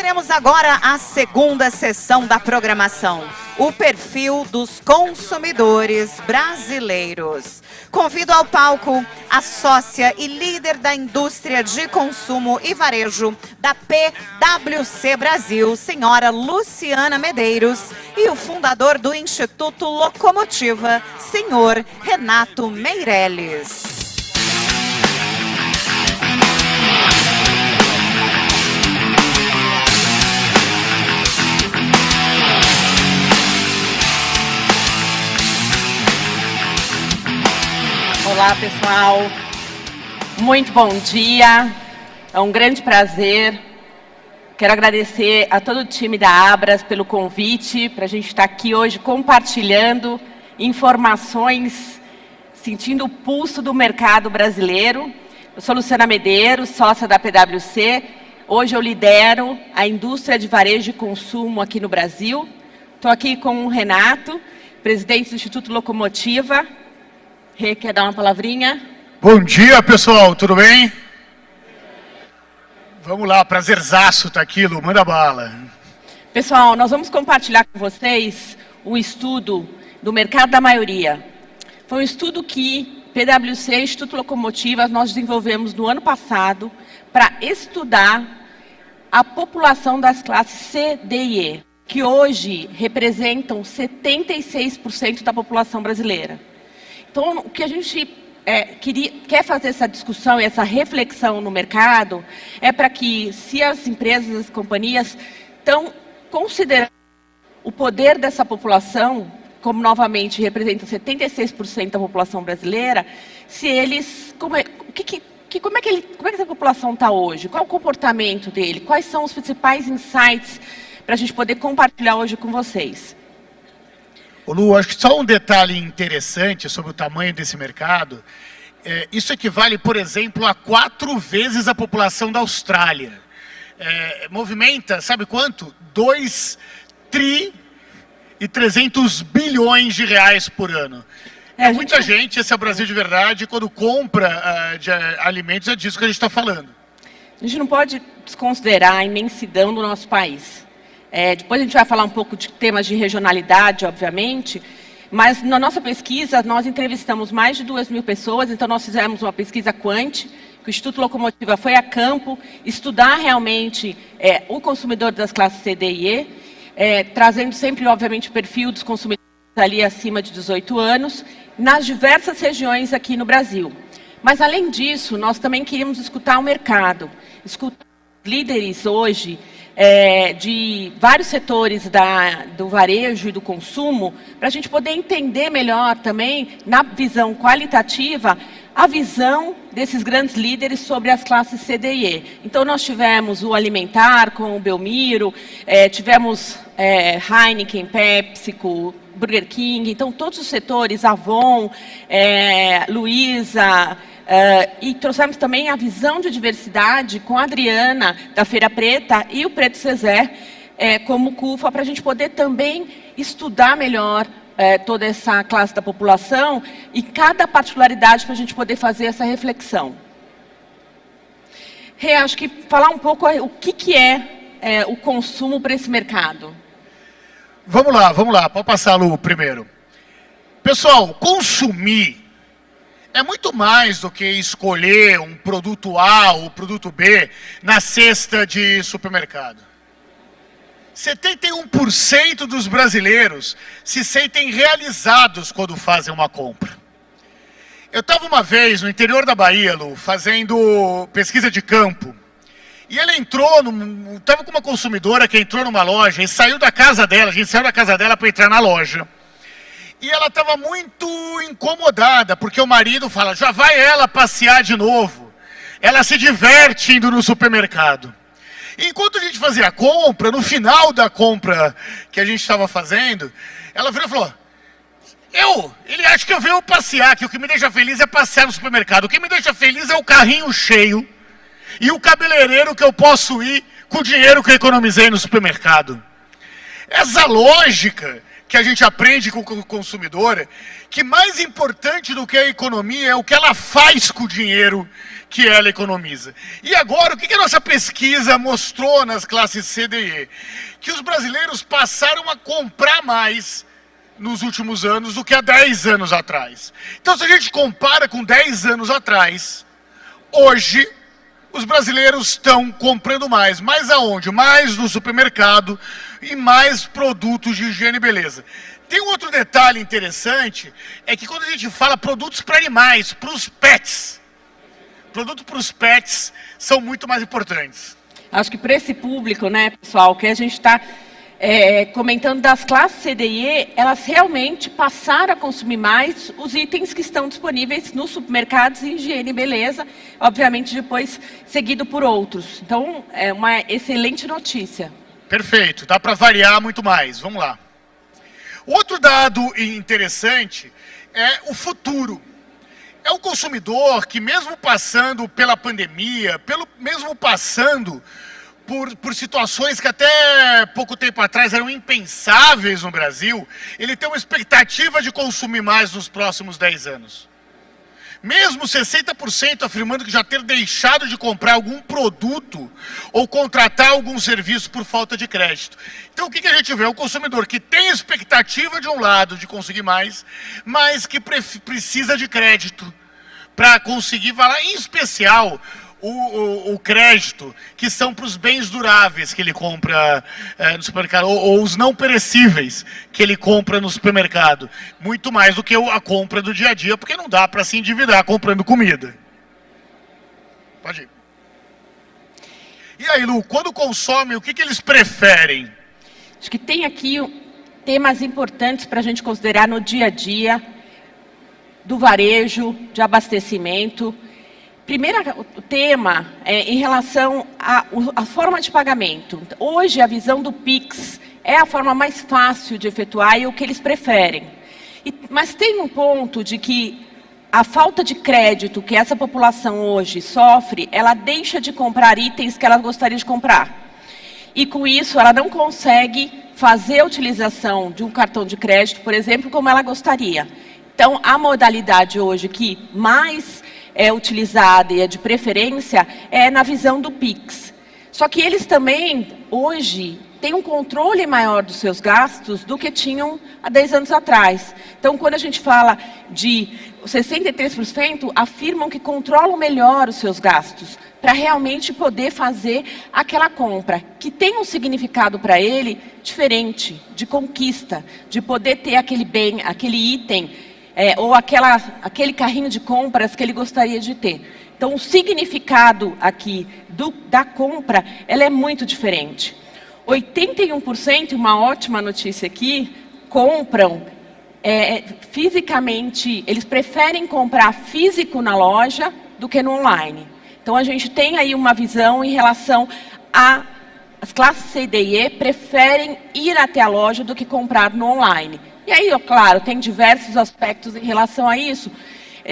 teremos agora a segunda sessão da programação, o perfil dos consumidores brasileiros. Convido ao palco a sócia e líder da indústria de consumo e varejo da PwC Brasil, senhora Luciana Medeiros, e o fundador do Instituto Locomotiva, senhor Renato Meirelles. Olá, pessoal. Muito bom dia. É um grande prazer. Quero agradecer a todo o time da Abras pelo convite para a gente estar aqui hoje compartilhando informações, sentindo o pulso do mercado brasileiro. Eu sou Luciana Medeiros, sócia da PwC. Hoje eu lidero a indústria de varejo e consumo aqui no Brasil. Estou aqui com o Renato, presidente do Instituto Locomotiva. Rê, quer dar uma palavrinha? Bom dia, pessoal, tudo bem? Vamos lá, prazerzaço estar aqui, Lu, manda bala. Pessoal, nós vamos compartilhar com vocês um estudo do mercado da maioria. Foi um estudo que PwC, Instituto Locomotiva, nós desenvolvemos no ano passado para estudar a população das classes C, D e E, que hoje representam 76% da população brasileira. Então, o que a gente quer fazer essa discussão e essa reflexão no mercado é para que, se as empresas, as companhias estão considerando o poder dessa população, como novamente representa 76% da população brasileira, se eles, como é que essa população está hoje? Qual é o comportamento dele? Quais são os principais insights para a gente poder compartilhar hoje com vocês? Ô Lu, acho que só um detalhe interessante sobre o tamanho desse mercado. Isso equivale, por exemplo, a 4 vezes a população da Austrália. Movimenta, sabe quanto? 2 tri e 300 bilhões de reais por ano. Muita gente, esse é o Brasil de verdade, quando compra de alimentos, é disso que a gente está falando. A gente não pode desconsiderar a imensidão do nosso país. Depois a gente vai falar um pouco de temas de regionalidade, obviamente, mas na nossa pesquisa nós entrevistamos mais de 2.000 pessoas, então nós fizemos uma pesquisa quant, que o Instituto Locomotiva foi a campo estudar realmente o consumidor das classes C, D e E, trazendo sempre, obviamente, o perfil dos consumidores ali acima de 18 anos, nas diversas regiões aqui no Brasil. Mas, além disso, nós também queríamos escutar o mercado, escutar líderes hoje, de vários setores do varejo e do consumo, para a gente poder entender melhor também, na visão qualitativa, a visão desses grandes líderes sobre as classes C, D e E. Então, nós tivemos o Alimentar com o Belmiro, tivemos Heineken, PepsiCo, Burger King, então todos os setores, Avon, Luiza, e trouxemos também a visão de diversidade com a Adriana, da Feira Preta, e o Preto Cezé, como CUFA, para a gente poder também estudar melhor toda essa classe da população e cada particularidade para a gente poder fazer essa reflexão. Rê, acho que falar um pouco o que é o consumo para esse mercado. Vamos lá, pode passar, Lu, primeiro. Pessoal, consumir é muito mais do que escolher um produto A ou produto B na cesta de supermercado. 71% dos brasileiros se sentem realizados quando fazem uma compra. Eu estava uma vez no interior da Bahia, Lu, fazendo pesquisa de campo. E ela estava com uma consumidora que entrou numa loja e saiu da casa dela, a gente saiu da casa dela para entrar na loja. E ela estava muito incomodada, porque o marido fala, já vai ela passear de novo. Ela se diverte indo no supermercado. Enquanto a gente fazia a compra, no final da compra que a gente estava fazendo, ela virou e falou, ele acha que eu venho passear, que o que me deixa feliz é passear no supermercado. O que me deixa feliz é o carrinho cheio e o cabeleireiro que eu posso ir com o dinheiro que eu economizei no supermercado. Essa lógica que a gente aprende com o consumidor, que mais importante do que a economia é o que ela faz com o dinheiro que ela economiza. E agora, o que a nossa pesquisa mostrou nas classes C, D e E? Que os brasileiros passaram a comprar mais nos últimos anos do que há 10 anos atrás. Então, se a gente compara com 10 anos atrás, hoje os brasileiros estão comprando mais. Mais aonde? Mais no supermercado e mais produtos de higiene e beleza. Tem um outro detalhe interessante, é que quando a gente fala produtos para animais, para os pets, produtos para os pets são muito mais importantes. Acho que para esse público, né, pessoal, que a gente está comentando das classes C, D e E, elas realmente passaram a consumir mais os itens que estão disponíveis nos supermercados em higiene e beleza, obviamente depois seguido por outros. Então, é uma excelente notícia. Perfeito, dá para variar muito mais. Vamos lá. Outro dado interessante é o futuro. É o consumidor que, mesmo passando pela pandemia, mesmo passando por situações que até pouco tempo atrás eram impensáveis no Brasil, ele tem uma expectativa de consumir mais nos próximos 10 anos. Mesmo 60% afirmando que já ter deixado de comprar algum produto ou contratar algum serviço por falta de crédito. Então o que a gente vê? É o consumidor que tem expectativa de um lado de conseguir mais, mas que precisa de crédito para conseguir valer, em especial o crédito, que são para os bens duráveis que ele compra no supermercado, ou os não perecíveis que ele compra no supermercado. Muito mais do que a compra do dia a dia, porque não dá para se endividar comprando comida. Pode ir. E aí, Lu, quando consomem, o que eles preferem? Acho que tem aqui temas importantes para a gente considerar no dia a dia, do varejo, de abastecimento. Primeiro tema é em relação à forma de pagamento. Hoje, a visão do Pix é a forma mais fácil de efetuar e o que eles preferem. Mas tem um ponto de que a falta de crédito que essa população hoje sofre, ela deixa de comprar itens que ela gostaria de comprar. E com isso, ela não consegue fazer a utilização de um cartão de crédito, por exemplo, como ela gostaria. Então, a modalidade hoje que mais é utilizada e é de preferência é na visão do Pix. Só que eles também, hoje, têm um controle maior dos seus gastos do que tinham há 10 anos atrás. Então, quando a gente fala de 63%, afirmam que controlam melhor os seus gastos para realmente poder fazer aquela compra, que tem um significado para ele diferente, de conquista, de poder ter aquele bem, aquele item, ou aquele carrinho de compras que ele gostaria de ter. Então, o significado aqui da compra, ela é muito diferente. 81%, uma ótima notícia aqui, compram fisicamente, eles preferem comprar físico na loja do que no online. Então, a gente tem aí uma visão em relação às classes C, D e E preferem ir até a loja do que comprar no online. E aí, claro, tem diversos aspectos em relação a isso,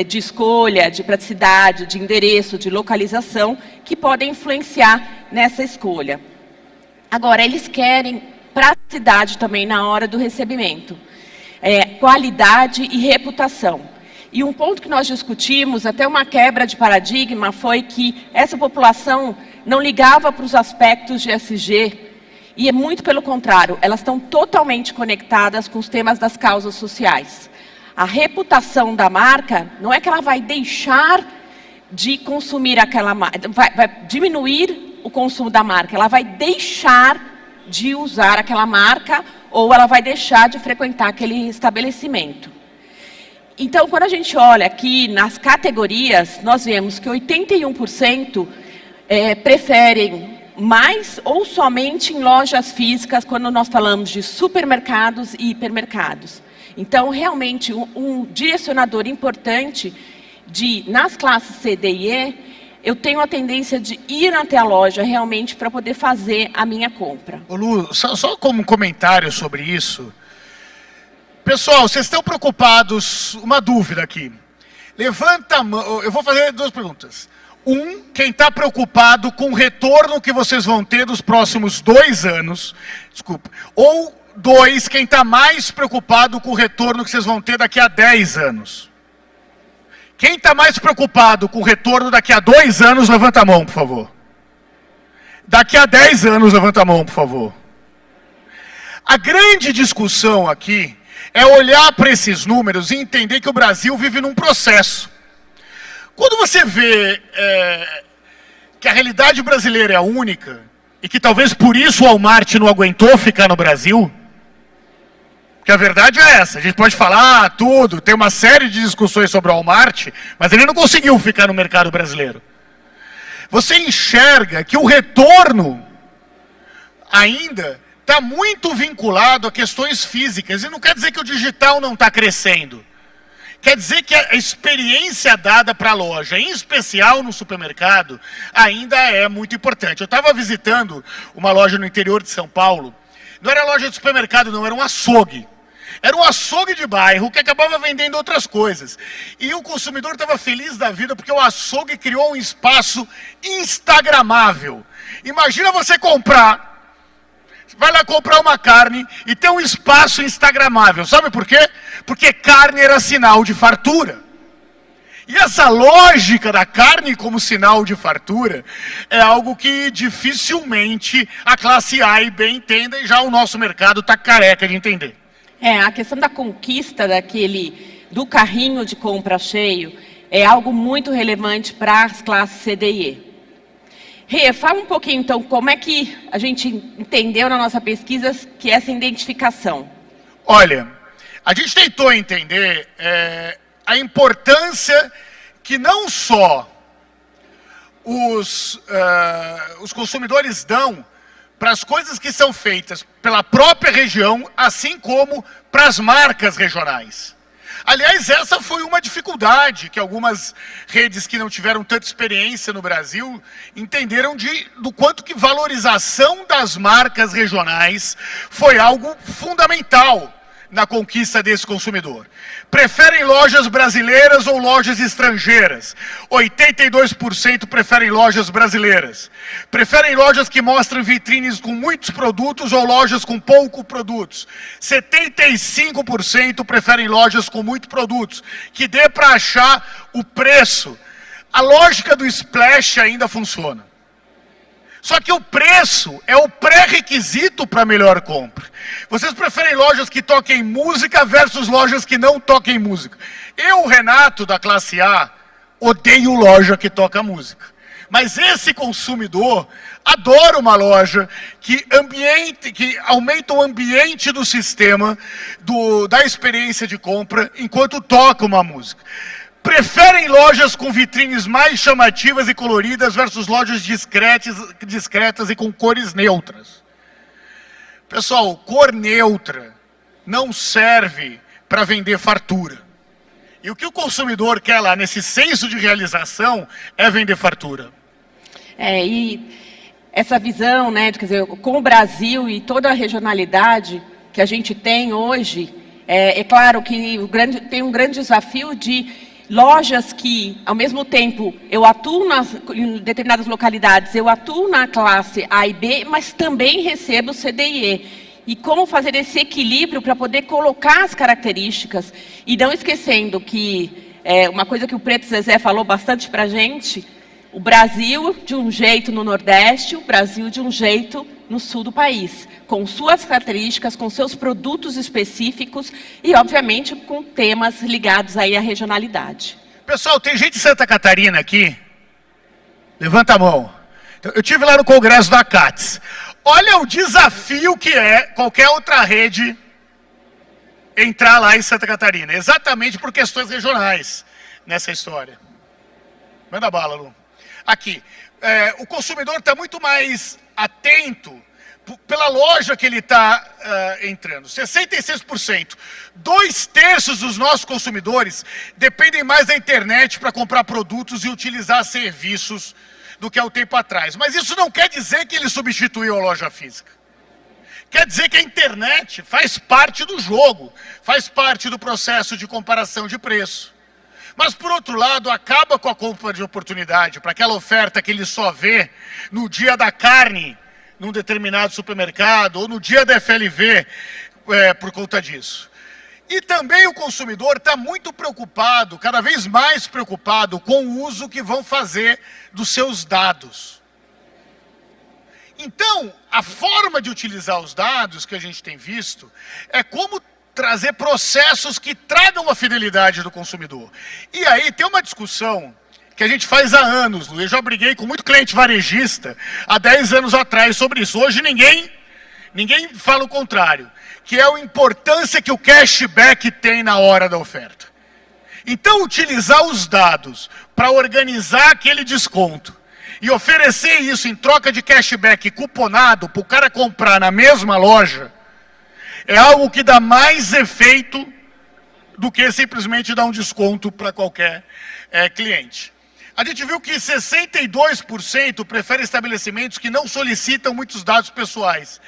de escolha, de praticidade, de endereço, de localização, que podem influenciar nessa escolha. Agora, eles querem praticidade também na hora do recebimento, qualidade e reputação. E um ponto que nós discutimos, até uma quebra de paradigma, foi que essa população não ligava para os aspectos de ESG, e é muito pelo contrário, elas estão totalmente conectadas com os temas das causas sociais. A reputação da marca não é que ela vai deixar de consumir aquela marca, vai diminuir o consumo da marca, ela vai deixar de usar aquela marca ou ela vai deixar de frequentar aquele estabelecimento. Então, quando a gente olha aqui nas categorias, nós vemos que 81% preferem mais ou somente em lojas físicas, quando nós falamos de supermercados e hipermercados. Então, realmente, um direcionador importante nas classes C, D e E, eu tenho a tendência de ir até a loja realmente para poder fazer a minha compra. Ô Lu, só como um comentário sobre isso. Pessoal, vocês estão preocupados? Uma dúvida aqui. Levanta a mão, eu vou fazer 2 perguntas. Quem está preocupado com o retorno que vocês vão ter dos próximos 2 anos, desculpa, ou 2, quem está mais preocupado com o retorno que vocês vão ter daqui a 10 anos? Quem está mais preocupado com o retorno daqui a 2 anos, levanta a mão, por favor. Daqui a 10 anos, levanta a mão, por favor. A grande discussão aqui é olhar para esses números e entender que o Brasil vive num processo. Quando você vê que a realidade brasileira é única, e que talvez por isso o Walmart não aguentou ficar no Brasil, porque a verdade é essa, a gente pode falar tudo, tem uma série de discussões sobre o Walmart, mas ele não conseguiu ficar no mercado brasileiro. Você enxerga que o retorno ainda está muito vinculado a questões físicas, e não quer dizer que o digital não está crescendo. Quer dizer que a experiência dada para a loja, em especial no supermercado, ainda é muito importante. Eu estava visitando uma loja no interior de São Paulo, não era loja de supermercado não, era um açougue. Era um açougue de bairro que acabava vendendo outras coisas. E o consumidor estava feliz da vida porque o açougue criou um espaço instagramável. Imagina você vai lá comprar uma carne e tem um espaço instagramável. Sabe por quê? Porque carne era sinal de fartura. E essa lógica da carne como sinal de fartura é algo que dificilmente a classe A e B entendem, já o nosso mercado está careca de entender. A questão da conquista do carrinho de compra cheio é algo muito relevante para as classes C, D e E. Rê, fala um pouquinho então como é que a gente entendeu na nossa pesquisa que essa identificação. Olha, a gente tentou entender a importância que não só os consumidores dão para as coisas que são feitas pela própria região, assim como para as marcas regionais. Aliás, essa foi uma dificuldade que algumas redes que não tiveram tanta experiência no Brasil entenderam do quanto que valorização das marcas regionais foi algo fundamental na conquista desse consumidor. Preferem lojas brasileiras ou lojas estrangeiras? 82% preferem lojas brasileiras. Preferem lojas que mostram vitrines com muitos produtos ou lojas com poucos produtos? 75% preferem lojas com muitos produtos, que dê para achar o preço. A lógica do splash ainda funciona. Só que o preço é o pré-requisito para a melhor compra. Vocês preferem lojas que toquem música versus lojas que não toquem música? Eu, Renato, da classe A, odeio loja que toca música. Mas esse consumidor adora uma loja que aumenta o ambiente do sistema, da experiência de compra, enquanto toca uma música. Preferem lojas com vitrines mais chamativas e coloridas versus lojas discretas e com cores neutras. Pessoal, cor neutra não serve para vender fartura. E o que o consumidor quer lá, nesse senso de realização, é vender fartura. E essa visão, né, quer dizer, com o Brasil e toda a regionalidade que a gente tem hoje, é claro que tem um grande desafio de lojas que, ao mesmo tempo, eu atuo em determinadas localidades, eu atuo na classe A e B, mas também recebo C, D e E. E como fazer esse equilíbrio para poder colocar as características, e não esquecendo que, uma coisa que o Preto Zezé falou bastante para a gente, o Brasil de um jeito no Nordeste, o Brasil de um jeito no Sul do país, com suas características, com seus produtos específicos e, obviamente, com temas ligados aí à regionalidade. Pessoal, tem gente de Santa Catarina aqui? Levanta a mão. Eu estive lá no congresso da CATS. Olha o desafio que é qualquer outra rede entrar lá em Santa Catarina, exatamente por questões regionais nessa história. Manda bala, Lu. Aqui, o consumidor está muito mais atento pela loja que ele está entrando. 66%. 2/3 dos nossos consumidores dependem mais da internet para comprar produtos e utilizar serviços do que há um tempo atrás. Mas isso não quer dizer que ele substituiu a loja física. Quer dizer que a internet faz parte do jogo, faz parte do processo de comparação de preço. Mas, por outro lado, acaba com a compra de oportunidade, para aquela oferta que ele só vê no dia da carne, num determinado supermercado, ou no dia da FLV, por conta disso. E também o consumidor está muito preocupado, cada vez mais preocupado, com o uso que vão fazer dos seus dados. Então, a forma de utilizar os dados que a gente tem visto é como trazer processos que tragam a fidelidade do consumidor. E aí tem uma discussão que a gente faz há anos, Lu. Eu já briguei com muito cliente varejista há 10 anos atrás sobre isso. Hoje ninguém fala o contrário, que é a importância que o cashback tem na hora da oferta. Então, utilizar os dados para organizar aquele desconto e oferecer isso em troca de cashback cuponado para o cara comprar na mesma loja, é algo que dá mais efeito do que simplesmente dar um desconto para qualquer cliente. A gente viu que 62% preferem estabelecimentos que não solicitam muitos dados pessoais,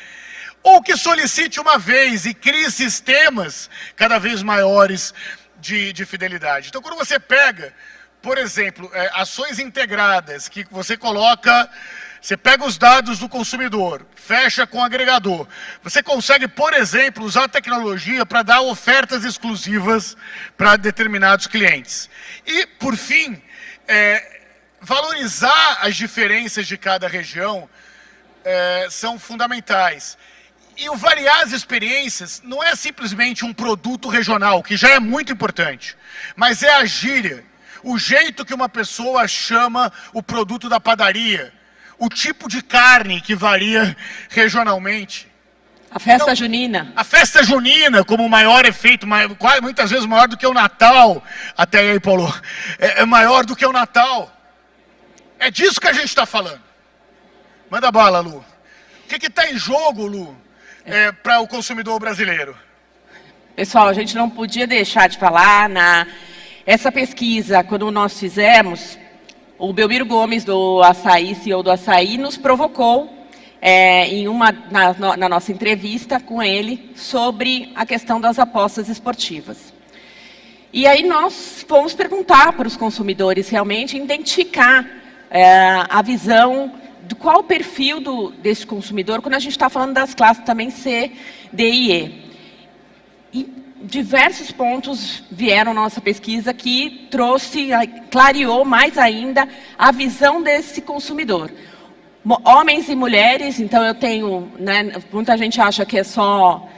ou que solicite uma vez e crie sistemas cada vez maiores de fidelidade. Então, quando você pega, por exemplo, ações integradas, que você pega os dados do consumidor, fecha com o agregador, você consegue, por exemplo, usar a tecnologia para dar ofertas exclusivas para determinados clientes. E, por fim, valorizar as diferenças de cada região são fundamentais. E o variar as experiências não é simplesmente um produto regional, que já é muito importante, mas é a gíria, o jeito que uma pessoa chama o produto da padaria, o tipo de carne que varia regionalmente. A festa junina. A festa junina como o maior efeito, muitas vezes maior do que o Natal, até aí, Paulo, é maior do que o Natal. É disso que a gente está falando. Manda bala, Lu. O que está em jogo, Lu, para o consumidor brasileiro? Pessoal, a gente não podia deixar de falar essa pesquisa, quando nós fizemos, o Belmiro Gomes, do Açaí, CEO do Açaí, nos provocou na nossa entrevista com ele sobre a questão das apostas esportivas. E aí nós fomos perguntar para os consumidores realmente, identificar a visão de qual o perfil desse consumidor, quando a gente está falando das classes também C, D e E. E diversos pontos vieram na nossa pesquisa que clareou mais ainda a visão desse consumidor. Homens e mulheres, então eu tenho, muita gente acha que são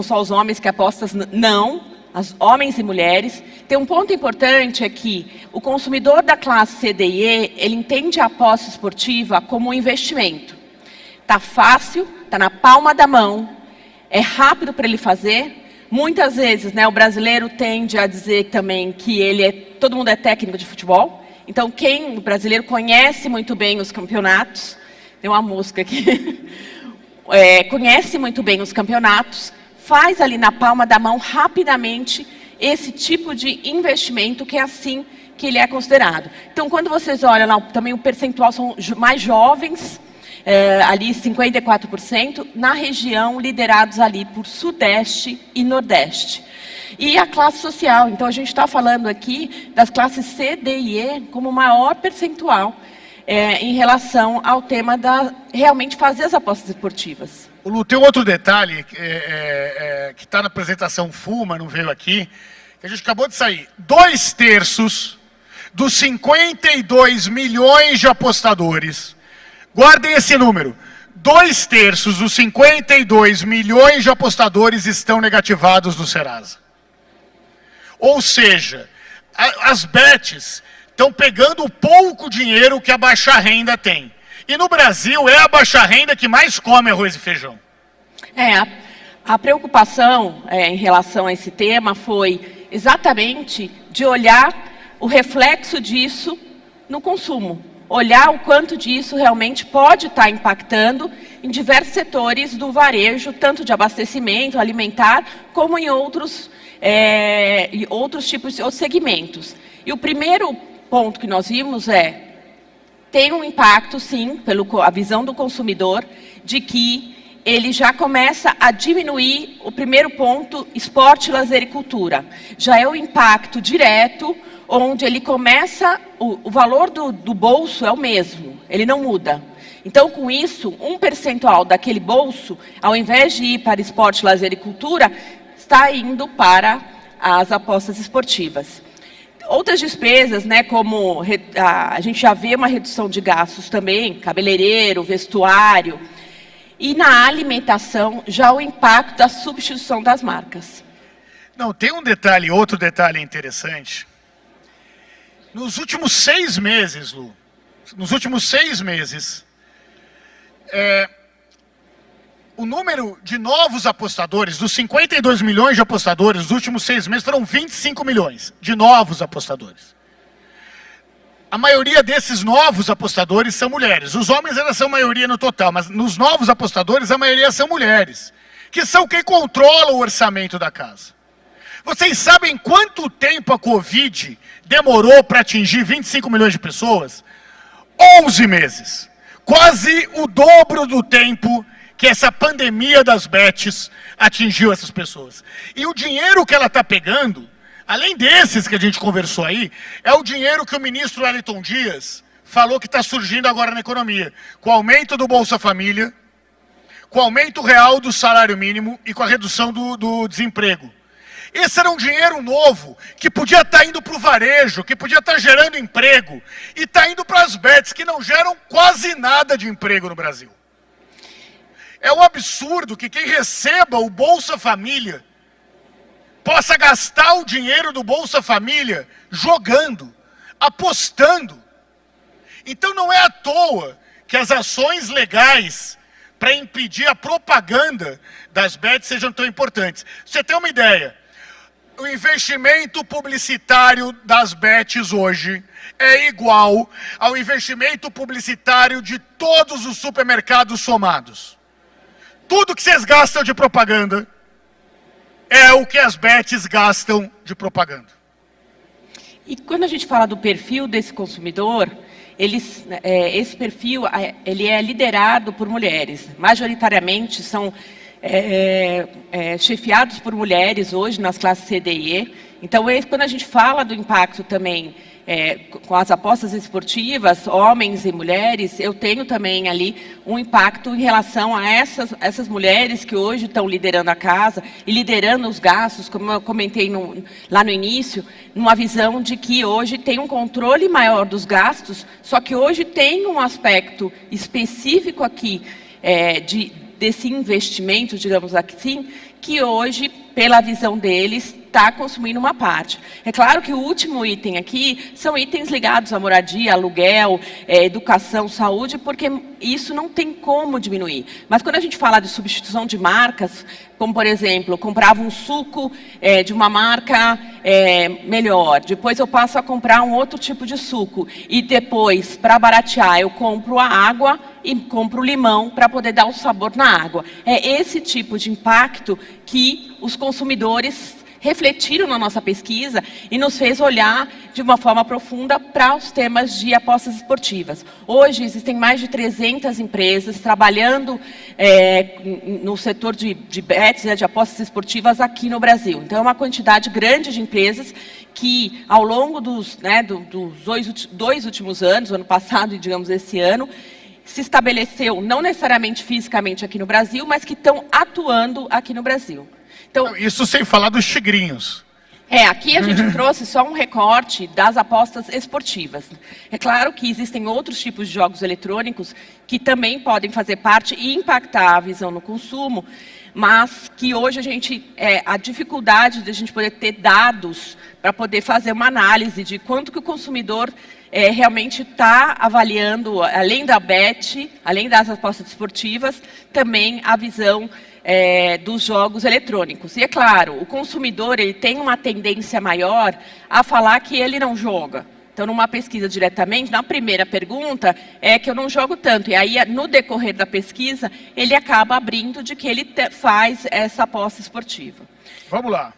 só os homens que apostam, não, homens e mulheres. Tem um ponto importante, é que o consumidor da classe C, D e E, ele entende a aposta esportiva como um investimento. Está fácil, está na palma da mão, é rápido para ele fazer. Muitas vezes, o brasileiro tende a dizer também que todo mundo é técnico de futebol. Então, o brasileiro conhece muito bem os campeonatos, tem uma mosca aqui, conhece muito bem os campeonatos, faz ali na palma da mão rapidamente esse tipo de investimento, que é assim que ele é considerado. Então, quando vocês olham lá, também o percentual são mais jovens, ali 54%, na região liderados ali por Sudeste e Nordeste. E a classe social, então a gente está falando aqui das classes C, D e E como maior percentual em relação ao tema realmente fazer as apostas esportivas. Lu, tem um outro detalhe que está na apresentação full, mas não veio aqui, que a gente acabou de sair. 2/3 dos 52 milhões de apostadores, guardem esse número, 2/3 dos 52 milhões de apostadores estão negativados no Serasa. Ou seja, as bets estão pegando o pouco dinheiro que a baixa renda tem. E no Brasil é a baixa renda que mais come arroz e feijão. A preocupação em relação a esse tema foi exatamente de olhar o reflexo disso no consumo. Olhar o quanto disso realmente pode estar impactando em diversos setores do varejo, tanto de abastecimento alimentar, como em outros tipos de segmentos. E o primeiro ponto que nós vimos tem um impacto, sim, pela visão do consumidor, de que ele já começa a diminuir o primeiro ponto, esporte, lazer e cultura. Já é o impacto direto, onde ele começa, o valor do bolso é o mesmo, ele não muda. Então, com isso, um percentual daquele bolso, ao invés de ir para esporte, lazer e cultura, está indo para as apostas esportivas. Outras despesas, né, como a gente já vê uma redução de gastos também, cabeleireiro, vestuário, e na alimentação, já o impacto da substituição das marcas. Não, tem um detalhe, outro detalhe interessante. Nos últimos 6 meses, Lu, o número de novos apostadores, dos 52 milhões de apostadores, nos últimos 6 meses foram 25 milhões de novos apostadores. A maioria desses novos apostadores são mulheres. Os homens ainda são maioria no total, mas nos novos apostadores a maioria são mulheres, que são quem controla o orçamento da casa. Vocês sabem quanto tempo a Covid demorou para atingir 25 milhões de pessoas? 11 meses. Quase o dobro do tempo que essa pandemia das bets atingiu essas pessoas. E o dinheiro que ela está pegando, além desses que a gente conversou aí, é o dinheiro que o ministro Wellington Dias falou que está surgindo agora na economia, com o aumento do Bolsa Família, com o aumento real do salário mínimo e com a redução do desemprego. Esse era um dinheiro novo, que podia estar indo para o varejo, que podia estar gerando emprego, e está indo para as bets, que não geram quase nada de emprego no Brasil. É um absurdo que quem receba o Bolsa Família possa gastar o dinheiro do Bolsa Família jogando, apostando. Então não é à toa que as ações legais para impedir a propaganda das bets sejam tão importantes. Você tem uma ideia? O investimento publicitário das bets hoje é igual ao investimento publicitário de todos os supermercados somados. Tudo que vocês gastam de propaganda é o que as bets gastam de propaganda. E quando a gente fala do perfil desse consumidor, esse perfil ele é liderado por mulheres. Majoritariamente são chefiados por mulheres hoje nas classes C, D e E. Então, quando a gente fala do impacto também com as apostas esportivas, homens e mulheres, eu tenho também ali um impacto em relação a essas mulheres que hoje estão liderando a casa e liderando os gastos, como eu comentei lá no início, numa visão de que hoje tem um controle maior dos gastos, só que hoje tem um aspecto específico aqui desse investimento, digamos assim, que hoje, pela visão deles, está consumindo uma parte. É claro que o último item aqui são itens ligados à moradia, aluguel, educação, saúde, porque isso não tem como diminuir. Mas quando a gente fala de substituição de marcas, como por exemplo, eu comprava um suco de uma marca melhor, depois eu passo a comprar um outro tipo de suco, e depois, para baratear, eu compro a água e compro o limão para poder dar o sabor na água. É esse tipo de impacto que os consumidores refletiram na nossa pesquisa e nos fez olhar de uma forma profunda para os temas de apostas esportivas. Hoje existem mais de 300 empresas trabalhando no setor de bets, de apostas esportivas aqui no Brasil. Então é uma quantidade grande de empresas que ao longo dos 2 últimos anos, ano passado e digamos esse ano, se estabeleceu não necessariamente fisicamente aqui no Brasil, mas que estão atuando aqui no Brasil. Então, isso sem falar dos tigrinhos. Aqui a gente trouxe só um recorte das apostas esportivas. É claro que existem outros tipos de jogos eletrônicos que também podem fazer parte e impactar a visão no consumo, mas que hoje a dificuldade de a gente poder ter dados para poder fazer uma análise de quanto que o consumidor realmente está avaliando, além da bet, além das apostas esportivas, também a visão dos jogos eletrônicos. E é claro, o consumidor ele tem uma tendência maior a falar que ele não joga. Então, numa pesquisa diretamente, na primeira pergunta, é que eu não jogo tanto. E aí, no decorrer da pesquisa, ele acaba abrindo de que ele faz essa aposta esportiva. Vamos lá.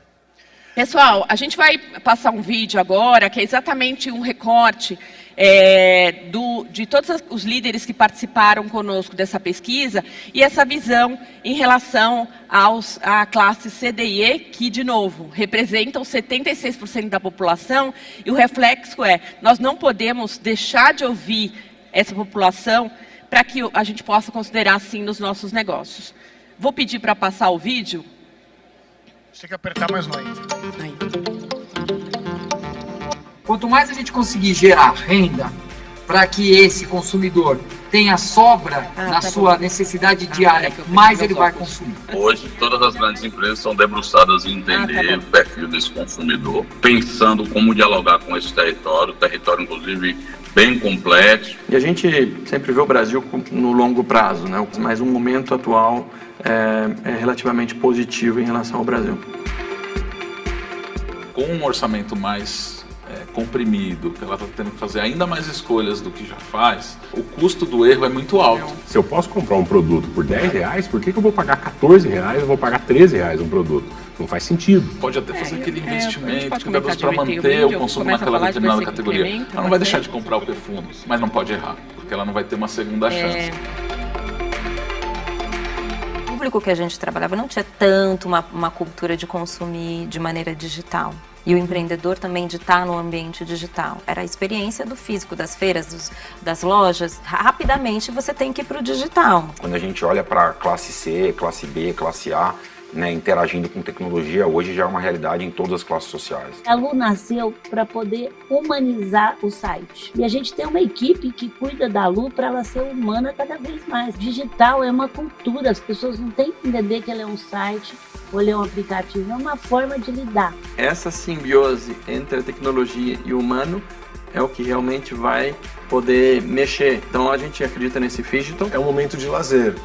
Pessoal, a gente vai passar um vídeo agora, que é exatamente um recorte de todos os líderes que participaram conosco dessa pesquisa e essa visão em relação à classe C, D e E, que, de novo, representam 76% da população, e o reflexo nós não podemos deixar de ouvir essa população para que a gente possa considerar assim nos nossos negócios. Vou pedir para passar o vídeo. Você tem que apertar mais no ainda. Aí. Quanto mais a gente conseguir gerar renda para que esse consumidor tenha sobra na sua necessidade diária, mais ele vai consumir. Hoje, todas as grandes empresas são debruçadas em entender o perfil desse consumidor, pensando como dialogar com esse território, inclusive bem complexo. E a gente sempre vê o Brasil no longo prazo, né? Mas o momento atual é relativamente positivo em relação ao Brasil. Com um orçamento mais comprimido, que ela está tendo que fazer ainda mais escolhas do que já faz, o custo do erro é muito alto. Se eu posso comprar um produto por R$10, por que eu vou pagar R$14 e vou pagar R$13 um produto? Não faz sentido. Pode até fazer aquele investimento cuidadoso para manter o consumo naquela determinada categoria. Ela não vai deixar de comprar o perfume, mas não pode errar, porque ela não vai ter uma segunda chance. O público que a gente trabalhava não tinha tanto uma cultura de consumir de maneira digital. E o empreendedor também de estar no ambiente digital. Era a experiência do físico, das feiras, das lojas. Rapidamente você tem que ir para o digital. Quando a gente olha para classe C, classe B, classe A, né, interagindo com tecnologia, hoje já é uma realidade em todas as classes sociais. A Lu nasceu para poder humanizar o site. E a gente tem uma equipe que cuida da Lu para ela ser humana cada vez mais. Digital é uma cultura, as pessoas não têm que entender que ela é um site ou ele é um aplicativo, é uma forma de lidar. Essa simbiose entre a tecnologia e o humano é o que realmente vai poder mexer. Então a gente acredita nesse Phygital. É um momento de lazer.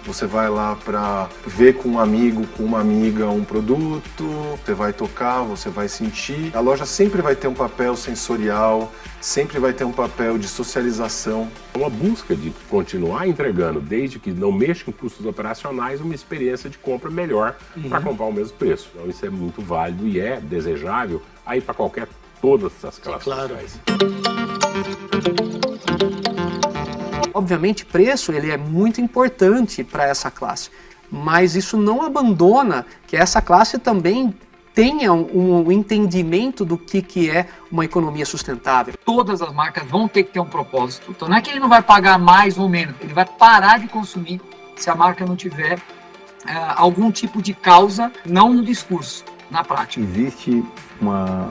Você vai lá para ver com um amigo, com uma amiga um produto, você vai tocar, você vai sentir. A loja sempre vai ter um papel sensorial, sempre vai ter um papel de socialização. É uma busca de continuar entregando, desde que não mexa em custos operacionais, uma experiência de compra melhor para comprar o mesmo preço. Então isso é muito válido e é desejável aí para todas as classes sociais. Obviamente, preço ele é muito importante para essa classe, mas isso não abandona que essa classe também tenha um entendimento do que é uma economia sustentável. Todas as marcas vão ter que ter um propósito. Então não é que ele não vai pagar mais ou menos, ele vai parar de consumir se a marca não tiver algum tipo de causa, não no discurso, na prática. Existe uma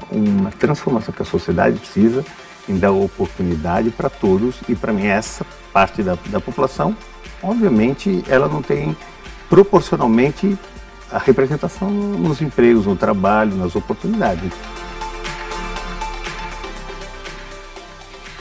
transformação que a sociedade precisa em dar oportunidade para todos, e para mim essa parte da população, obviamente, ela não tem proporcionalmente a representação nos empregos, no trabalho, nas oportunidades.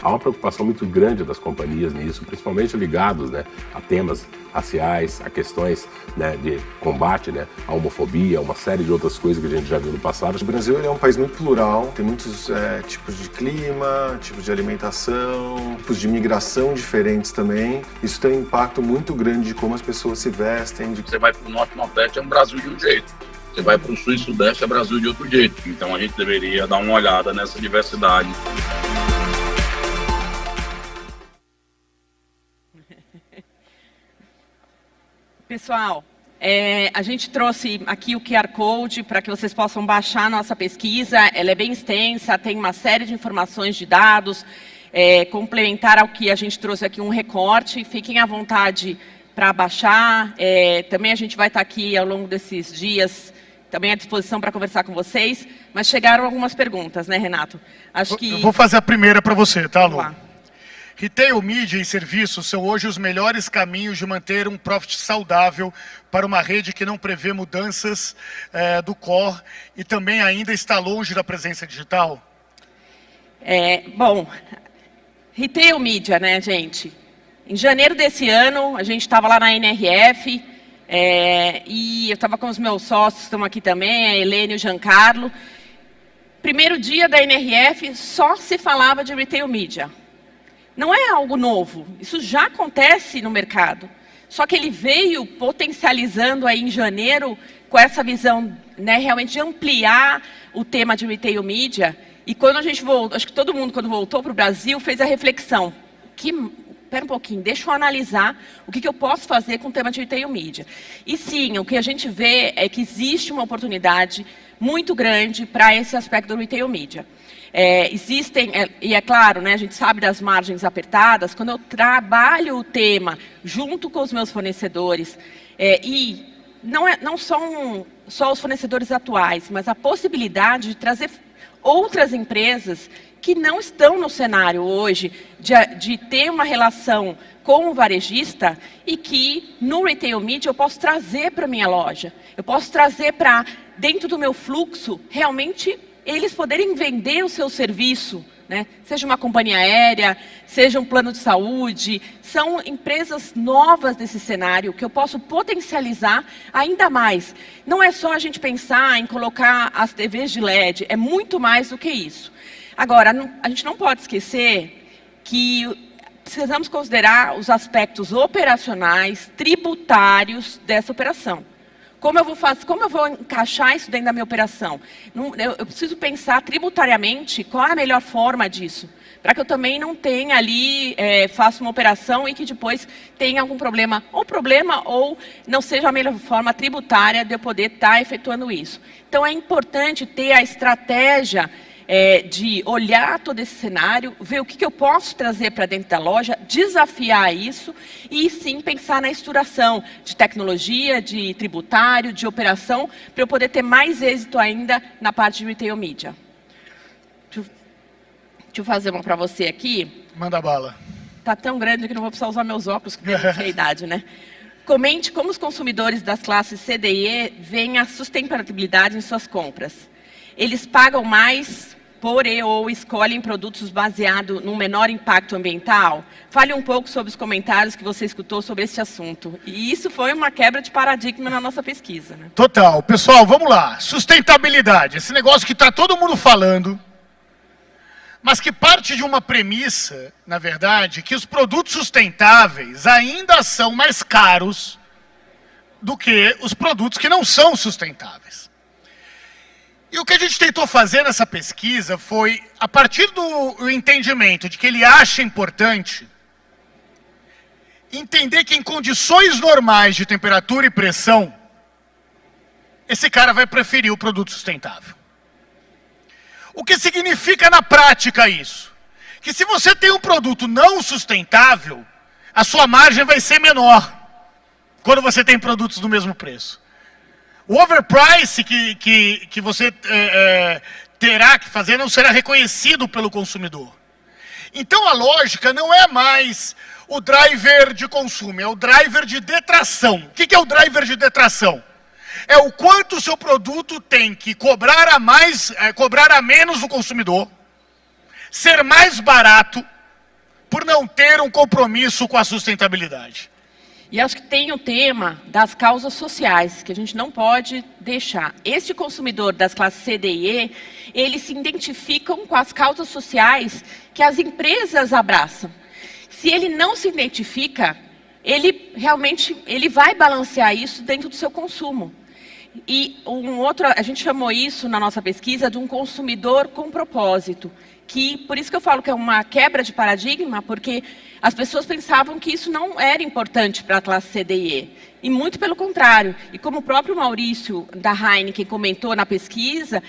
Há uma preocupação muito grande das companhias nisso, principalmente ligados, né, a temas raciais, a questões, né, de combate, né, à homofobia, uma série de outras coisas que a gente já viu no passado. O Brasil ele é um país muito plural, tem muitos tipos de clima, tipos de alimentação, tipos de migração diferentes também. Isso tem um impacto muito grande de como as pessoas se vestem. Você vai para o Norte e Nordeste, é um Brasil de um jeito. Você vai para o Sul e Sudeste, é Brasil de outro jeito. Então a gente deveria dar uma olhada nessa diversidade. Pessoal, a gente trouxe aqui o QR Code para que vocês possam baixar a nossa pesquisa. Ela é bem extensa, tem uma série de informações de dados, complementar ao que a gente trouxe aqui um recorte. Fiquem à vontade para baixar. Também a gente vai estar aqui ao longo desses dias, também à disposição para conversar com vocês. Mas chegaram algumas perguntas, né, Renato? Eu vou fazer a primeira para você, tá, Lu? Retail, mídia e serviços são hoje os melhores caminhos de manter um profit saudável para uma rede que não prevê mudanças do core e também ainda está longe da presença digital? Bom, retail mídia, né, gente? Em janeiro desse ano, a gente estava lá na NRF e eu estava com os meus sócios, estão aqui também, a Helene e o Giancarlo. Primeiro dia da NRF, só se falava de retail mídia. Não é algo novo, isso já acontece no mercado. Só que ele veio potencializando aí em janeiro com essa visão, né, realmente de ampliar o tema de retail media. E quando a gente voltou, acho que todo mundo quando voltou para o Brasil fez a reflexão, espera um pouquinho, deixa eu analisar o que eu posso fazer com o tema de retail media. E sim, o que a gente vê é que existe uma oportunidade muito grande para esse aspecto do retail media. E é claro, né, a gente sabe das margens apertadas, quando eu trabalho o tema junto com os meus fornecedores, e não são só os fornecedores atuais, mas a possibilidade de trazer outras empresas que não estão no cenário hoje de ter uma relação com o varejista e que no retail media eu posso trazer para a minha loja, eu posso trazer para dentro do meu fluxo realmente eles poderem vender o seu serviço, né? Seja uma companhia aérea, seja um plano de saúde, são empresas novas desse cenário que eu posso potencializar ainda mais. Não é só a gente pensar em colocar as TVs de LED, é muito mais do que isso. Agora, a gente não pode esquecer que precisamos considerar os aspectos operacionais, tributários dessa operação. Como eu vou encaixar isso dentro da minha operação? Eu preciso pensar tributariamente qual é a melhor forma disso, para que eu também não tenha ali, faça uma operação e que depois tenha algum problema, ou não seja a melhor forma tributária de eu poder estar efetuando isso. Então, é importante ter a estratégia de olhar todo esse cenário, ver o que eu posso trazer para dentro da loja, desafiar isso e sim pensar na estruturação de tecnologia, de tributário, de operação, para eu poder ter mais êxito ainda na parte de retail media. Deixa eu fazer uma para você aqui. Manda bala. Tá tão grande que não vou precisar usar meus óculos, porque eu não sei a idade, né? Comente como os consumidores das classes C, D e E veem a sustentabilidade em suas compras. Eles pagam mais ou escolhem produtos baseados num menor impacto ambiental? Fale um pouco sobre os comentários que você escutou sobre esse assunto. E isso foi uma quebra de paradigma na nossa pesquisa, né? Total. Pessoal, vamos lá. Sustentabilidade. Esse negócio que está todo mundo falando, mas que parte de uma premissa, na verdade, que os produtos sustentáveis ainda são mais caros do que os produtos que não são sustentáveis. E o que a gente tentou fazer nessa pesquisa foi, a partir do entendimento de que ele acha importante, entender que em condições normais de temperatura e pressão, esse cara vai preferir o produto sustentável. O que significa na prática isso? Que se você tem um produto não sustentável, a sua margem vai ser menor quando você tem produtos do mesmo preço. O overprice que você terá que fazer não será reconhecido pelo consumidor. Então a lógica não é mais o driver de consumo, é o driver de detração. O que é o driver de detração? É o quanto o seu produto tem que cobrar a menos do consumidor, ser mais barato, por não ter um compromisso com a sustentabilidade. E acho que tem o tema das causas sociais, que a gente não pode deixar. Este consumidor das classes C, D e E, eles se identificam com as causas sociais que as empresas abraçam. Se ele não se identifica, ele vai balancear isso dentro do seu consumo. E a gente chamou isso na nossa pesquisa de um consumidor com propósito. Por isso que eu falo que é uma quebra de paradigma, porque as pessoas pensavam que isso não era importante para a classe C, D e E. E muito pelo contrário. E como o próprio Maurício da Heineken comentou na pesquisa,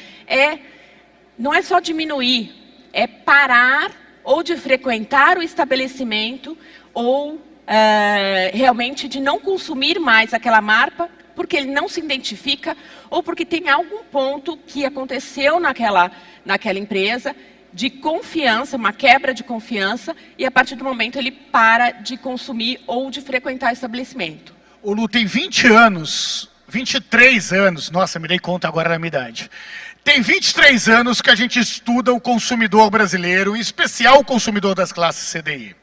não é só diminuir, é parar ou de frequentar o estabelecimento ou realmente de não consumir mais aquela marca, porque ele não se identifica ou porque tem algum ponto que aconteceu naquela empresa de confiança, uma quebra de confiança, e a partir do momento ele para de consumir ou de frequentar o estabelecimento. O Lu tem 20 anos, 23 anos, nossa, me dei conta agora da minha idade. Tem 23 anos que a gente estuda o consumidor brasileiro, em especial o consumidor das classes CDI.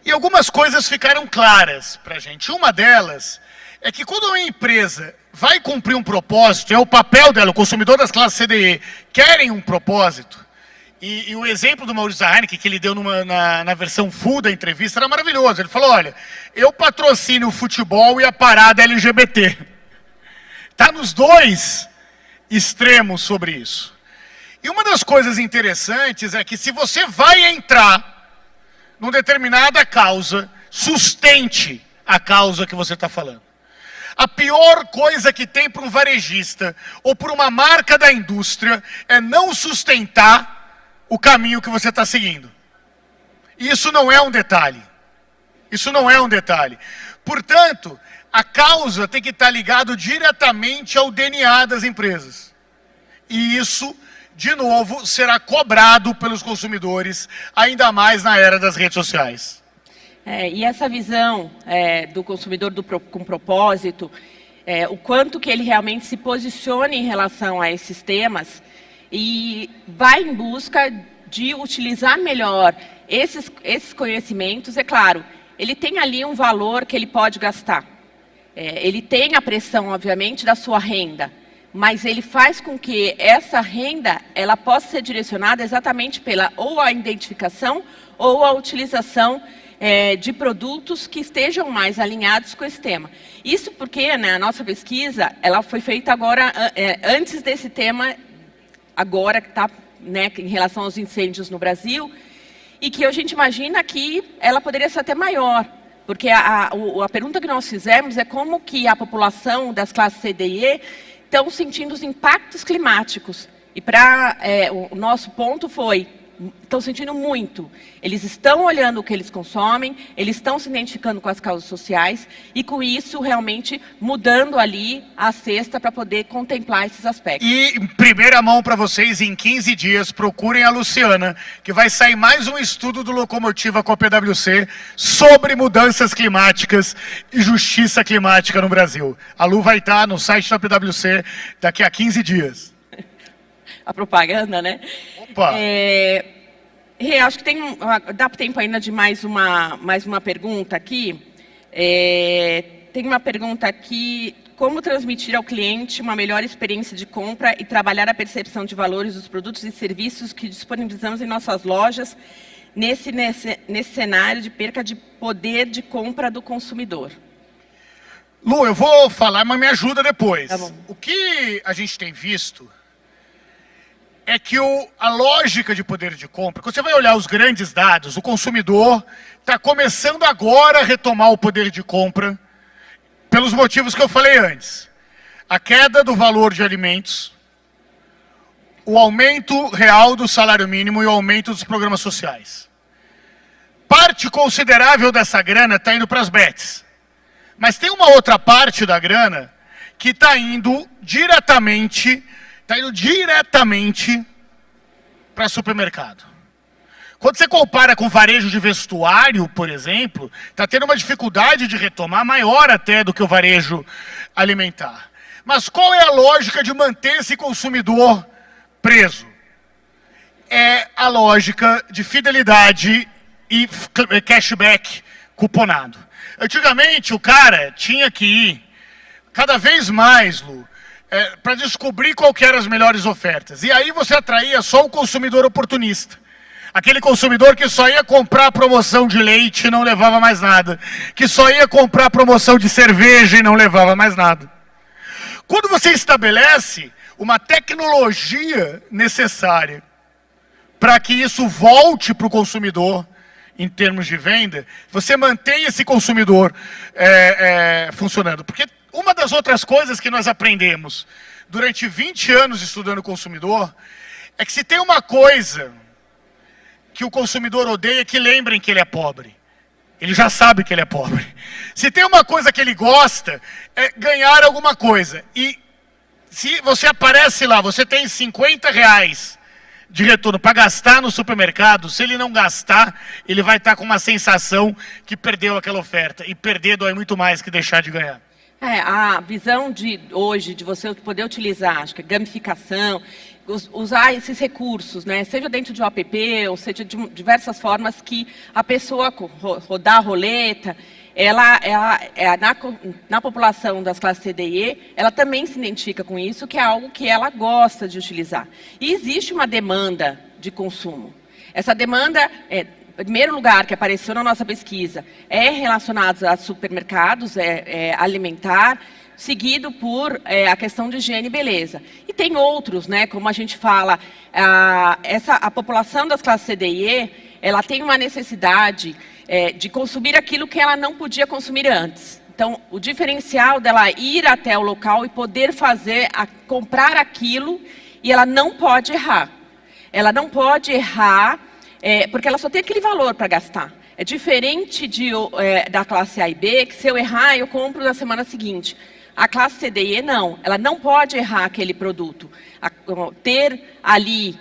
E algumas coisas ficaram claras para a gente. Uma delas é que quando uma empresa vai cumprir um propósito, é o papel dela, o consumidor das classes CDE querem um propósito, e o exemplo do Maurício Heineken, que ele deu na versão full da entrevista, era maravilhoso. Ele falou, olha, eu patrocino o futebol e a parada LGBT. Está nos dois extremos sobre isso. E uma das coisas interessantes é que se você vai entrar numa determinada causa, sustente a causa que você está falando. A pior coisa que tem para um varejista ou para uma marca da indústria é não sustentar o caminho que você está seguindo. Isso não é um detalhe. Isso não é um detalhe. Portanto, a causa tem que estar ligado diretamente ao DNA das empresas. E isso, de novo, será cobrado pelos consumidores, ainda mais na era das redes sociais. E essa visão do consumidor com propósito, o quanto que ele realmente se posiciona em relação a esses temas e vai em busca de utilizar melhor esses conhecimentos. É claro, ele tem ali um valor que ele pode gastar. Ele tem a pressão, obviamente, da sua renda, mas ele faz com que essa renda ela possa ser direcionada exatamente pela ou a identificação ou a utilização de produtos que estejam mais alinhados com esse tema. Isso porque, né, a nossa pesquisa ela foi feita agora, antes desse tema, agora que está, né, em relação aos incêndios no Brasil, e que a gente imagina que ela poderia ser até maior, porque a pergunta que nós fizemos é como que a população das classes C, D e E estão sentindo os impactos climáticos. E o nosso ponto foi, estão sentindo muito. Eles estão olhando o que eles consomem, eles estão se identificando com as causas sociais e com isso realmente mudando ali a cesta para poder contemplar esses aspectos. E em primeira mão para vocês, em 15 dias, procurem a Luciana, que vai sair mais um estudo do Locomotiva com a PwC sobre mudanças climáticas e justiça climática no Brasil. A Lu vai estar no site da PwC daqui a 15 dias. A propaganda, né? Opa! Acho que dá tempo ainda de mais uma pergunta aqui. Tem uma pergunta aqui: como transmitir ao cliente uma melhor experiência de compra e trabalhar a percepção de valores dos produtos e serviços que disponibilizamos em nossas lojas nesse cenário de perca de poder de compra do consumidor? Lu, eu vou falar, mas me ajuda depois. Tá bom. O que a gente tem visto é que a lógica de poder de compra, quando você vai olhar os grandes dados, o consumidor está começando agora a retomar o poder de compra pelos motivos que eu falei antes. A queda do valor de alimentos, o aumento real do salário mínimo e o aumento dos programas sociais. Parte considerável dessa grana está indo para as bets. Mas tem uma outra parte da grana que está indo diretamente para supermercado. Quando você compara com varejo de vestuário, por exemplo, está tendo uma dificuldade de retomar maior até do que o varejo alimentar. Mas qual é a lógica de manter esse consumidor preso? É a lógica de fidelidade e cashback cuponado. Antigamente o cara tinha que ir cada vez mais, Lu, para descobrir qual que eram as melhores ofertas. E aí você atraía só o consumidor oportunista. Aquele consumidor que só ia comprar promoção de leite e não levava mais nada. Que só ia comprar promoção de cerveja e não levava mais nada. Quando você estabelece uma tecnologia necessária para que isso volte para o consumidor em termos de venda, você mantém esse consumidor funcionando. Porque uma das outras coisas que nós aprendemos durante 20 anos estudando o consumidor é que se tem uma coisa que o consumidor odeia, que lembrem que ele é pobre. Ele já sabe que ele é pobre. Se tem uma coisa que ele gosta, é ganhar alguma coisa. E se você aparece lá, você tem R$50 de retorno para gastar no supermercado, se ele não gastar, ele vai estar com uma sensação que perdeu aquela oferta. E perder dói muito mais que deixar de ganhar. A visão de hoje, de você poder utilizar, acho que a gamificação, usar esses recursos, né, seja dentro de um app, ou seja de diversas formas que a pessoa rodar a roleta, na população das classes C, D e E, ela também se identifica com isso, que é algo que ela gosta de utilizar. E existe uma demanda de consumo. Essa demanda, em primeiro lugar, que apareceu na nossa pesquisa, é relacionada a supermercados, alimentar, seguido por a questão de higiene e beleza. E tem outros, né, como a gente fala, a população das classes C, D e E, ela tem uma necessidade de consumir aquilo que ela não podia consumir antes. Então, o diferencial dela ir até o local e poder comprar aquilo, e ela não pode errar. Ela não pode errar, porque ela só tem aquele valor para gastar. É diferente da classe A e B, que se eu errar, eu compro na semana seguinte. A classe C, D e E não. Ela não pode errar aquele produto. Ter ali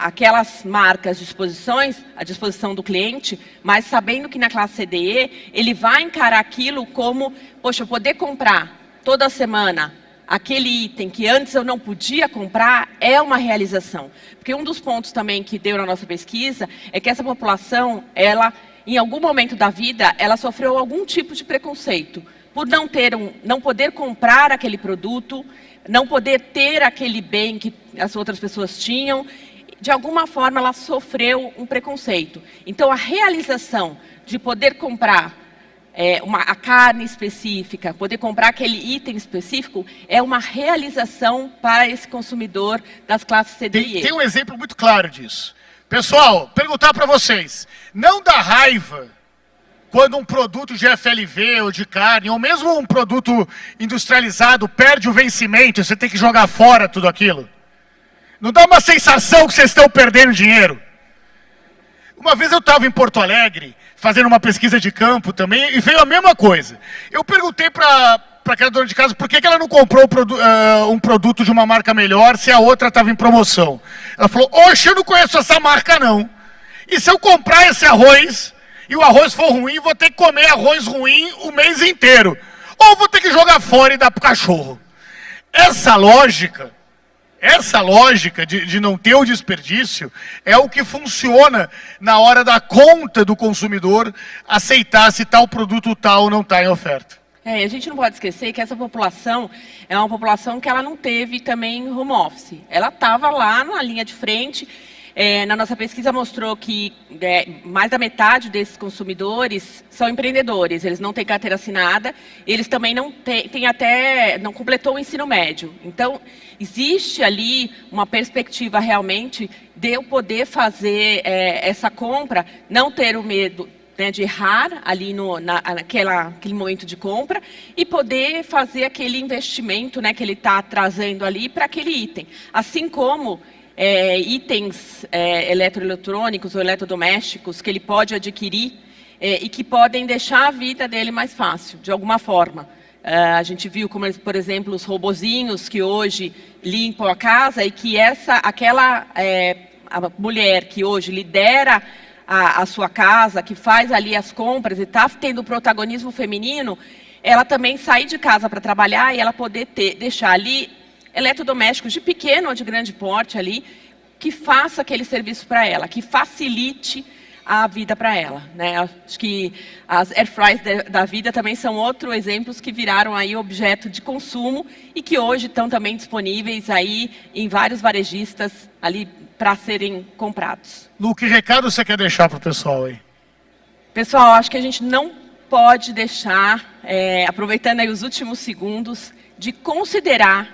aquelas marcas à disposição do cliente, mas sabendo que na classe C, D e E, ele vai encarar aquilo como, poxa, eu poder comprar toda semana aquele item que antes eu não podia comprar é uma realização. Porque um dos pontos também que deu na nossa pesquisa é que essa população, ela, em algum momento da vida, ela sofreu algum tipo de preconceito por não poder comprar aquele produto, não poder ter aquele bem que as outras pessoas tinham. De alguma forma, ela sofreu um preconceito. Então, a realização de poder comprar a carne específica, poder comprar aquele item específico, é uma realização para esse consumidor das classes C, D e E. Tem um exemplo muito claro disso. Pessoal, perguntar para vocês, não dá raiva quando um produto de FLV ou de carne, ou mesmo um produto industrializado, perde o vencimento, você tem que jogar fora tudo aquilo? Não dá uma sensação que vocês estão perdendo dinheiro? Uma vez eu estava em Porto Alegre, fazendo uma pesquisa de campo também, e veio a mesma coisa. Eu perguntei para aquela dona de casa por que ela não comprou um produto de uma marca melhor se a outra estava em promoção. Ela falou, oxe, eu não conheço essa marca não. E se eu comprar esse arroz, e o arroz for ruim, vou ter que comer arroz ruim o mês inteiro. Ou vou ter que jogar fora e dar pro cachorro. Essa lógica de não ter o desperdício é o que funciona na hora da conta do consumidor aceitar se tal produto tal não está em oferta. A gente não pode esquecer que essa população é uma população que ela não teve também home office. Ela estava lá na linha de frente. Na nossa pesquisa mostrou que mais da metade desses consumidores são empreendedores, eles não têm carteira assinada, eles também não completou o ensino médio. Então, existe ali uma perspectiva realmente de eu poder fazer essa compra, não ter o medo de errar ali naquele momento de compra e poder fazer aquele investimento que ele está trazendo ali para aquele item. Assim como itens eletroeletrônicos ou eletrodomésticos que ele pode adquirir e que podem deixar a vida dele mais fácil, de alguma forma. A gente viu, como, por exemplo, os robozinhos que hoje limpam a casa e que aquela mulher que hoje lidera a sua casa, que faz ali as compras e está tendo protagonismo feminino, ela também sair de casa para trabalhar e ela poder deixar ali eletrodomésticos de pequeno ou de grande porte ali, que faça aquele serviço para ela, que facilite a vida para ela, né? Acho que as air fryers da vida também são outros exemplos que viraram aí objeto de consumo e que hoje estão também disponíveis aí em vários varejistas ali para serem comprados. Lu, que recado você quer deixar para o pessoal aí? Pessoal, acho que a gente não pode deixar, aproveitando aí os últimos segundos, de considerar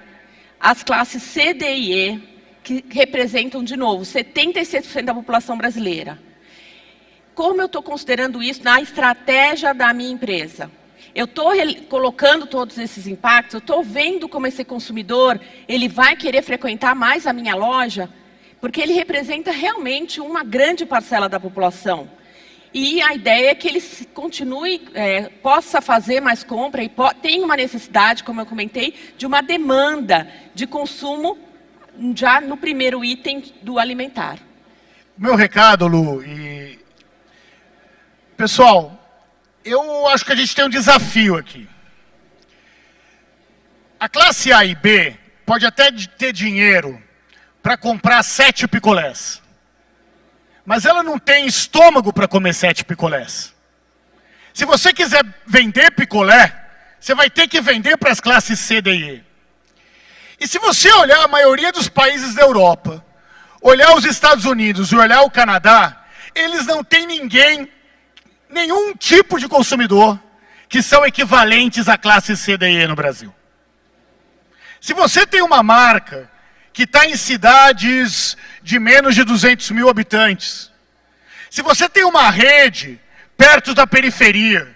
as classes C, D e E, que representam, de novo, 76% da população brasileira. Como eu estou considerando isso na estratégia da minha empresa? Eu estou colocando todos esses impactos, eu estou vendo como esse consumidor ele vai querer frequentar mais a minha loja, porque ele representa realmente uma grande parcela da população. E a ideia é que ele continue, possa fazer mais compra e tem uma necessidade, como eu comentei, de uma demanda de consumo já no primeiro item do alimentar. Meu recado, Lu, pessoal, eu acho que a gente tem um desafio aqui. A classe A e B pode até ter dinheiro para comprar 7 picolés. Mas ela não tem estômago para comer 7 picolés. Se você quiser vender picolé, você vai ter que vender para as classes C, D e E. E se você olhar a maioria dos países da Europa, olhar os Estados Unidos e olhar o Canadá, eles não têm nenhum tipo de consumidor que são equivalentes à classe C, D e E no Brasil. Se você tem uma marca que está em cidades de menos de 200 mil habitantes, Se você tem uma rede perto da periferia,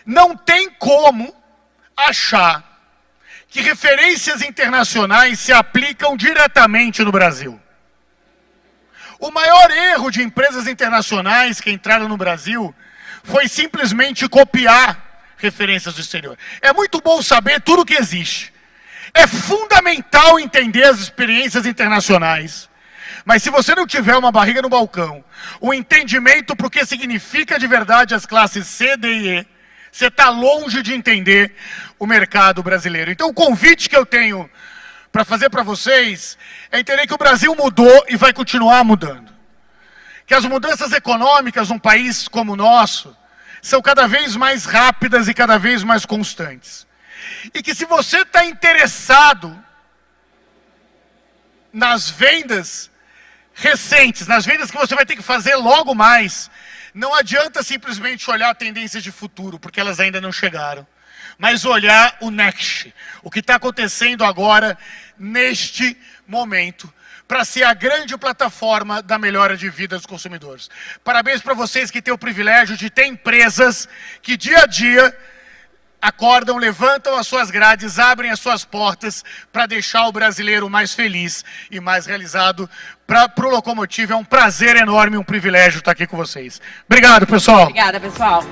não tem como achar que referências internacionais se aplicam diretamente no Brasil. O maior erro de empresas internacionais que entraram no Brasil foi simplesmente copiar referências do exterior. É muito bom saber tudo o que existe. É fundamental entender as experiências internacionais. Mas se você não tiver uma barriga no balcão, um entendimento para o que significa de verdade as classes C, D e E, você está longe de entender o mercado brasileiro. Então o convite que eu tenho para fazer para vocês é entender que o Brasil mudou e vai continuar mudando. Que as mudanças econômicas num país como o nosso são cada vez mais rápidas e cada vez mais constantes. E que se você está interessado nas vendas recentes, nas vendas que você vai ter que fazer logo mais, não adianta simplesmente olhar tendências de futuro, porque elas ainda não chegaram. Mas olhar o next, o que está acontecendo agora, neste momento, para ser a grande plataforma da melhora de vida dos consumidores. Parabéns para vocês que têm o privilégio de ter empresas que dia a dia acordam, levantam as suas grades, abrem as suas portas para deixar o brasileiro mais feliz e mais realizado. Para o Locomotiva é um prazer enorme, um privilégio estar aqui com vocês. Obrigado, pessoal. Obrigada, pessoal.